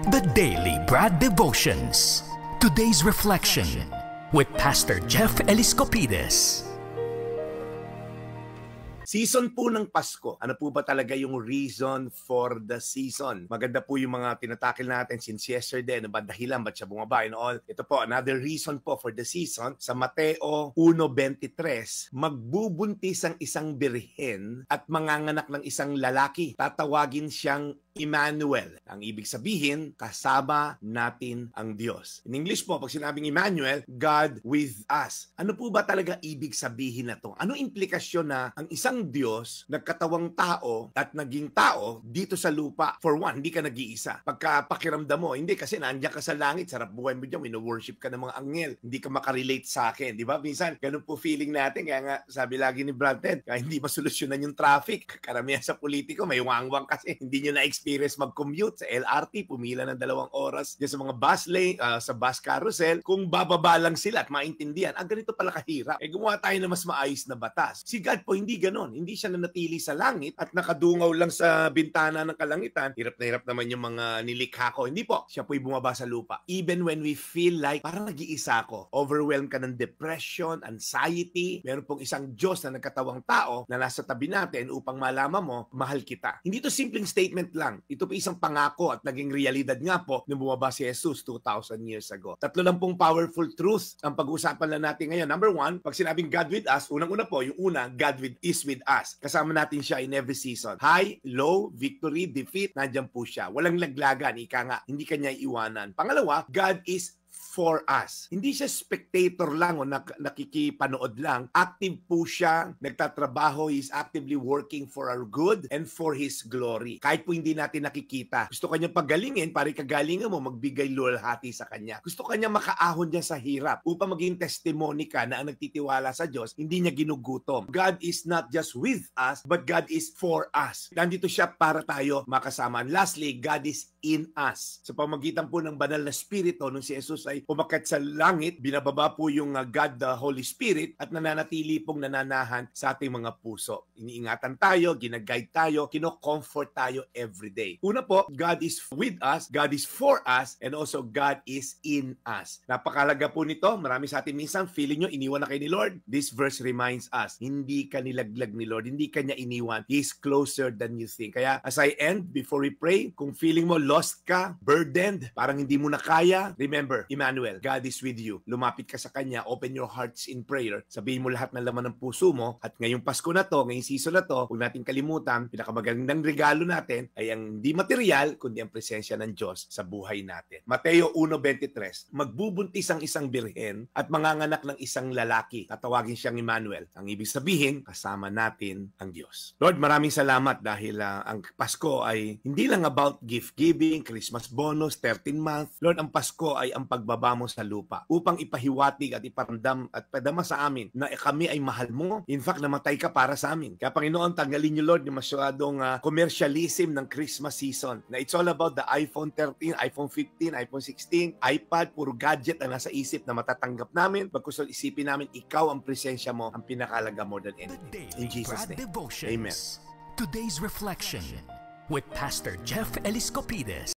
The Daily Brad Devotions. Today's reflection with Pastor Jeff Eliscopides. Season po ng Pasko. Ano po ba talaga yung reason for the season? Maganda po yung mga tinatakil natin since yesterday. Ano ba dahilan? Ba't siya bumaba and all? Ito po, another reason po for the season. Sa Mateo 1:23, magbubuntis ang isang birhen at manganganak ng isang lalaki. Tatawagin siyang Emmanuel. Ang ibig sabihin, kasama natin ang Diyos. In English po, pag sinabing Emmanuel, God with us. Ano po ba talaga ibig sabihin na to? Ano implikasyon na ang isang Diyos nagkatawang tao at naging tao dito sa lupa? For one, hindi ka nag-iisa. Pagka pakiramdam mo, hindi kasi nandiyan ka sa langit, sarap buhay mo dyan, wino-worship ka ng mga anghel, hindi ka makarelate sa akin. Di ba? Minsan, ganun po feeling natin. Kaya nga, sabi lagi ni Brad Ted, kaya hindi masolusyonan yung traffic. Karamihan sa politiko, may wangwang kasi hindi nyo na-experience mag-commute sa LRT, pumila ng 2 oras dyan sa mga bus lane, sa bus carousel. Kung bababa lang sila at maintindihan, ganito pala kahirap. Gumawa tayo na mas maayos na batas. Si God po, hindi ganon. Hindi siya nanatili sa langit at nakadungaw lang sa bintana ng kalangitan. Hirap na hirap naman yung mga nilikha ko. Hindi po. Siya po'y bumaba sa lupa. Even when we feel like parang nag-iisa ako, overwhelmed ka ng depression, anxiety, meron pong isang Diyos na nagkatawang tao na nasa tabi natin upang malaman mo, mahal kita. Hindi to simpleng statement lang. Ito po isang pangako at naging realidad nga po nung bumaba si Jesus 2,000 years ago. 3 lang pong powerful truths ang pag-uusapan lang natin ngayon. Number 1, pag sinabing God with us, unang-una po, yung una, God is with us. Kasama natin siya in every season. High, low, victory, defeat, nandiyan po siya. Walang laglagan, ika nga, hindi kanya iwanan. Pangalawa, God is for us. Hindi siya spectator lang o nakikipanood lang. Active po siya, nagtatrabaho, he is actively working for our good and for His glory. Kahit po hindi natin nakikita. Gusto kanya pagalingin, pari kagalingan mo, magbigay luwalhati sa Kanya. Gusto kanya makaahon niya sa hirap upang maging testimony ka na ang nagtitiwala sa Diyos, hindi niya ginugutom. God is not just with us, but God is for us. Nandito siya para tayo makasama. And lastly, God is in us. Sa pamagitan po ng banal na Espiritu, nung si Jesus ay umakyat sa langit, binababa po yung God, the Holy Spirit, at nananatili pong nananahan sa ating mga puso. Iniingatan tayo, ginaguide tayo, kino-comfort tayo every day. Una po, God is with us, God is for us, and also God is in us. Napakalaga po nito. Marami sa atin minsan, feeling nyo, iniwan na kayo ni Lord. This verse reminds us, hindi ka nilaglag ni Lord, hindi ka niya iniwan. He is closer than you think. Kaya as I end, before we pray, kung feeling mo lost ka, burdened, parang hindi mo na kaya, remember, Emmanuel, God is with you. Lumapit ka sa Kanya, open your hearts in prayer, sabihin mo lahat ng laman ng puso mo, at ngayong Pasko na to, ngayong season na to, huwag natin kalimutan, pinakamagandang regalo natin ay ang hindi material, kundi ang presensya ng Diyos sa buhay natin. Mateo 1:23, magbubuntis ang isang birhen at manganganak ng isang lalaki. Tatawagin siyang Emmanuel. Ang ibig sabihin, kasama natin ang Diyos. Lord, maraming salamat dahil ang Pasko ay hindi lang about gift giving, Christmas bonus, 13 month. Lord, ang Pasko ay ang pagbaba mo sa lupa upang ipahiwatig at iparamdam at padama sa amin na kami ay mahal mo. In fact, namatay ka para sa amin. Kaya Panginoon, tanggalin niyo Lord yung masyadong commercialism ng Christmas season na it's all about the iPhone 13, iPhone 15, iPhone 16, iPad, puro gadget ang nasa isip na matatanggap namin. Bagkus isipin namin, ikaw ang presensya mo ang pinakalaga more than anything. In Jesus' name, Amen. Today's reflection with Pastor Jeff Eliscopides.